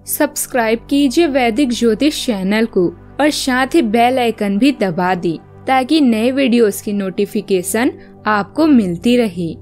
Subscribe कीजिए वैदिक ज्योतिष चैनल को और साथ ही बेल आइकन भी दबा दी ताकि नए वीडियोस की नोटिफिकेशन आपको मिलती रहे।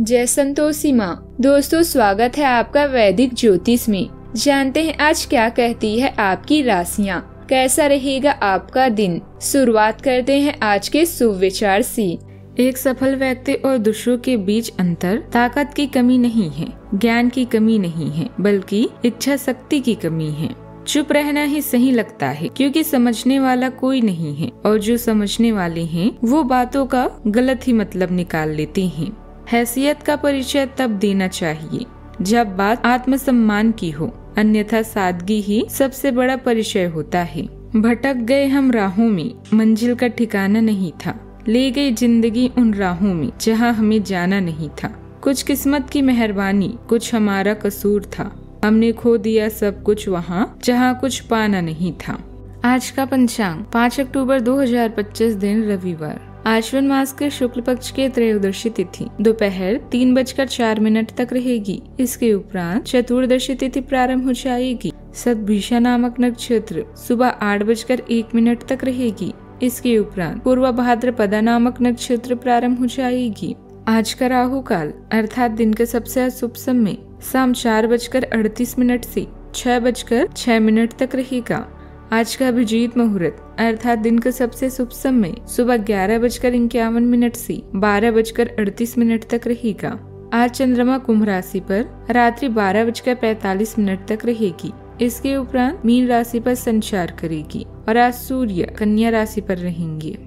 जय संतोषी माँ। दोस्तों, स्वागत है आपका वैदिक ज्योतिष में। जानते हैं आज क्या कहती है आपकी राशियाँ, कैसा रहेगा आपका दिन। शुरुआत करते हैं आज के शुभ विचार से। एक सफल व्यक्ति और दूसरों के बीच अंतर ताकत की कमी नहीं है, ज्ञान की कमी नहीं है, बल्कि इच्छा शक्ति की कमी है। चुप रहना ही सही लगता है क्योंकि समझने वाला कोई नहीं है और जो समझने वाले हैं वो बातों का गलत ही मतलब निकाल लेते हैं। हैसियत का परिचय तब देना चाहिए जब बात आत्मसम्मान की हो, अन्यथा सादगी ही सबसे बड़ा परिचय होता है। भटक गए हम राहों में, मंजिल का ठिकाना नहीं था, ले गई जिंदगी उन राहों में जहां हमें जाना नहीं था। कुछ किस्मत की मेहरबानी, कुछ हमारा कसूर था, हमने खो दिया सब कुछ वहां जहां कुछ पाना नहीं था। आज का पंचांग 5 अक्टूबर 2025 दिन रविवार। आश्विन मास के शुक्ल पक्ष के त्रयोदशी तिथि दोपहर 3:04 तक रहेगी। इसके उपरांत चतुर्दशी तिथि प्रारंभ हो जाएगी। सतभिषा नामक नक्षत्र सुबह 8:01 तक रहेगी। इसके उपरांत पूर्व भाद्रपदा नामक नक्षत्र प्रारंभ हो जाएगी। आज का राहु काल अर्थात दिन के सबसे अशुभ समय शाम 4:38 से 6:06 तक रहेगा। आज का अभिजीत मुहूर्त अर्थात दिन का सबसे शुभ समय सुबह 11:51 से 12:38 तक रहेगा। आज चंद्रमा कुंभ राशि पर रात्रि 12:45 तक रहेगी। इसके उपरांत मीन राशि पर संचार करेगी और आज सूर्य कन्या राशि पर रहेंगे।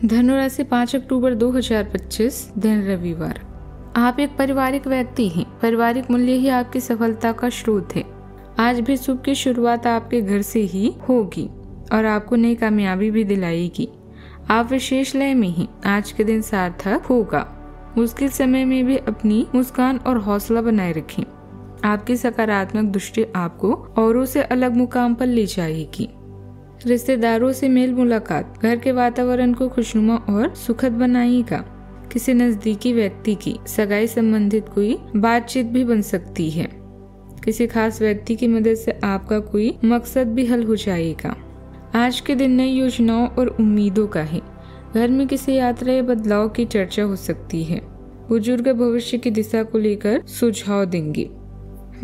धनु राशि 5 अक्टूबर 2025 दिन रविवार। आप एक पारिवारिक व्यक्ति हैं। पारिवारिक मूल्य ही आपकी सफलता का स्रोत है। आज भी शुभ की शुरुआत आपके घर से ही होगी और आपको नई कामयाबी भी दिलाएगी। आप विशेष लय में हैं। आज के दिन सार्थक होगा। मुश्किल समय में भी अपनी मुस्कान और हौसला बनाए रखें। आपकी सकारात्मक दृष्टि आपको औरों से अलग मुकाम पर ले जाएगी। रिश्तेदारों से मेल मुलाकात घर के वातावरण को खुशनुमा और सुखद बनाएगा। किसी नजदीकी व्यक्ति की सगाई संबंधित कोई बातचीत भी बन सकती है। किसी खास व्यक्ति की मदद से आपका कोई मकसद भी हल हो जाएगा। आज के दिन नई योजनाओं और उम्मीदों का है। घर में किसी यात्रा या बदलाव की चर्चा हो सकती है। बुजुर्ग भविष्य की दिशा को लेकर सुझाव देंगे।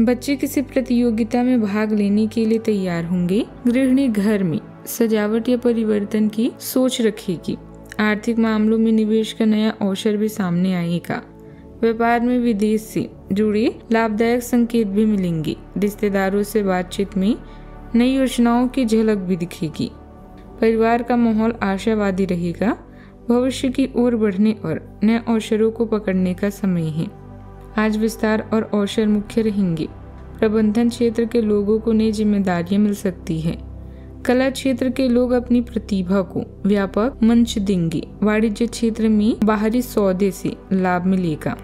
बच्चे किसी प्रतियोगिता में भाग लेने के लिए तैयार होंगे। गृहिणी घर में सजावट या परिवर्तन की सोच रखेगी। आर्थिक मामलों में निवेश का नया अवसर भी सामने आएगा। व्यापार में विदेश से जुड़े लाभदायक संकेत भी मिलेंगे। रिश्तेदारों से बातचीत में नई योजनाओं की झलक भी दिखेगी। परिवार का माहौल आशावादी रहेगा। भविष्य की ओर बढ़ने और नए अवसरों को पकड़ने का समय है। आज विस्तार और अवसर मुख्य रहेंगे। प्रबंधन क्षेत्र के लोगों को नई जिम्मेदारियां मिल सकती है। कला क्षेत्र के लोग अपनी प्रतिभा को व्यापक मंच देंगे। वाणिज्य क्षेत्र में बाहरी सौदे से लाभ मिलेगा।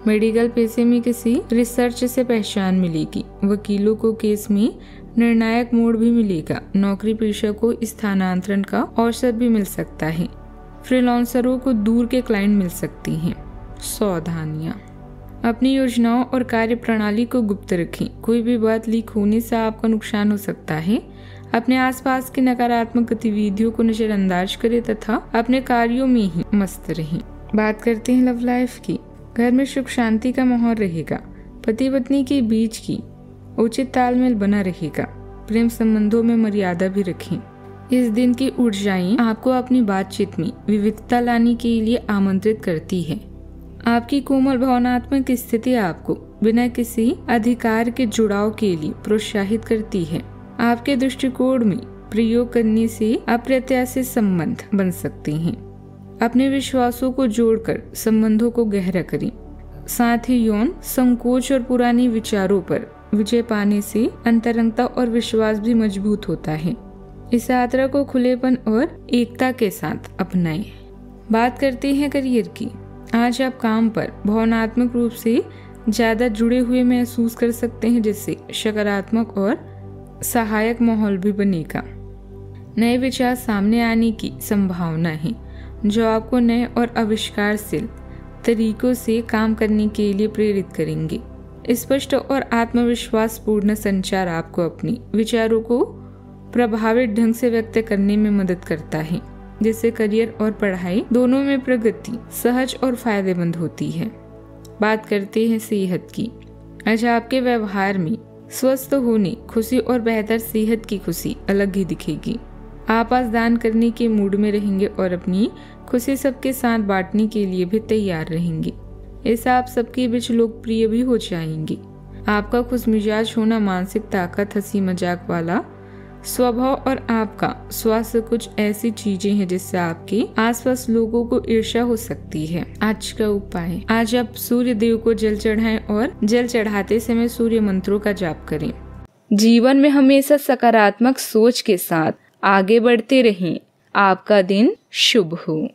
मेडिकल पेशे में किसी रिसर्च से पहचान मिलेगी। वकीलों को केस में निर्णायक मोड़ भी मिलेगा। नौकरी पेशा को स्थानांतरण का अवसर भी मिल सकता है। फ्रीलांसरों को दूर के क्लाइंट मिल सकती हैं। सावधानियां। अपनी योजनाओं और कार्य प्रणाली को गुप्त रखें। कोई भी बात लीक होने से आपका नुकसान हो सकता है। अपने आसपास की नकारात्मक गतिविधियों को नजरअंदाज करें तथा अपने कार्यों में ही मस्त रहें। बात करते हैं लव लाइफ की। घर में सुख शांति का माहौल रहेगा। पति पत्नी के बीच की उचित तालमेल बना रहेगा। प्रेम संबंधों में मर्यादा भी रखें। इस दिन की ऊर्जाएं आपको अपनी बातचीत में विविधता लाने के लिए आमंत्रित करती है। आपकी कोमल भावनात्मक स्थिति आपको बिना किसी अधिकार के जुड़ाव के लिए प्रोत्साहित करती है। आपके दृष्टिकोण में प्रयोग करने से अप्रत्याशित संबंध बन सकते हैं। अपने विश्वासों को जोड़कर संबंधों को गहरा करें। साथ ही यौन संकोच और पुराने विचारों पर विजय पाने से अंतरंगता और विश्वास भी मजबूत होता है। इस यात्रा को खुलेपन और एकता के साथ अपनाएं। बात करते हैं करियर की। आज आप काम पर भावनात्मक रूप से ज्यादा जुड़े हुए महसूस कर सकते हैं, जिससे सकारात्मक और सहायक माहौल भी बनेगा। नए विचार सामने आने की संभावना है जो आपको नए और आविष्कारशील तरीकों से काम करने के लिए प्रेरित करेंगे। स्पष्ट और आत्मविश्वास पूर्ण संचार आपको अपनी विचारों को प्रभावित ढंग से व्यक्त करने में मदद करता है, जिससे करियर और पढ़ाई दोनों में प्रगति सहज और फायदेमंद होती है। बात करते हैं सेहत की। आज आपके व्यवहार में स्वस्थ होने, खुशी और बेहतर सेहत की खुशी अलग ही दिखेगी। आप आज दान करने के मूड में रहेंगे और अपनी खुशी सबके साथ बांटने के लिए भी तैयार रहेंगे। ऐसा आप सबके बीच लोकप्रिय भी हो जाएंगे। आपका खुशमिजाज होना, मानसिक ताकत, हंसी मजाक वाला स्वभाव और आपका स्वास्थ्य कुछ ऐसी चीजें हैं जिससे आपके आसपास लोगों को ईर्ष्या हो सकती है। आज का उपाय, आज आप सूर्य देव को जल चढ़ाएं और जल चढ़ाते समय सूर्य मंत्रों का जाप करें। जीवन में हमेशा सकारात्मक सोच के साथ आगे बढ़ते रहें। आपका दिन शुभ हो।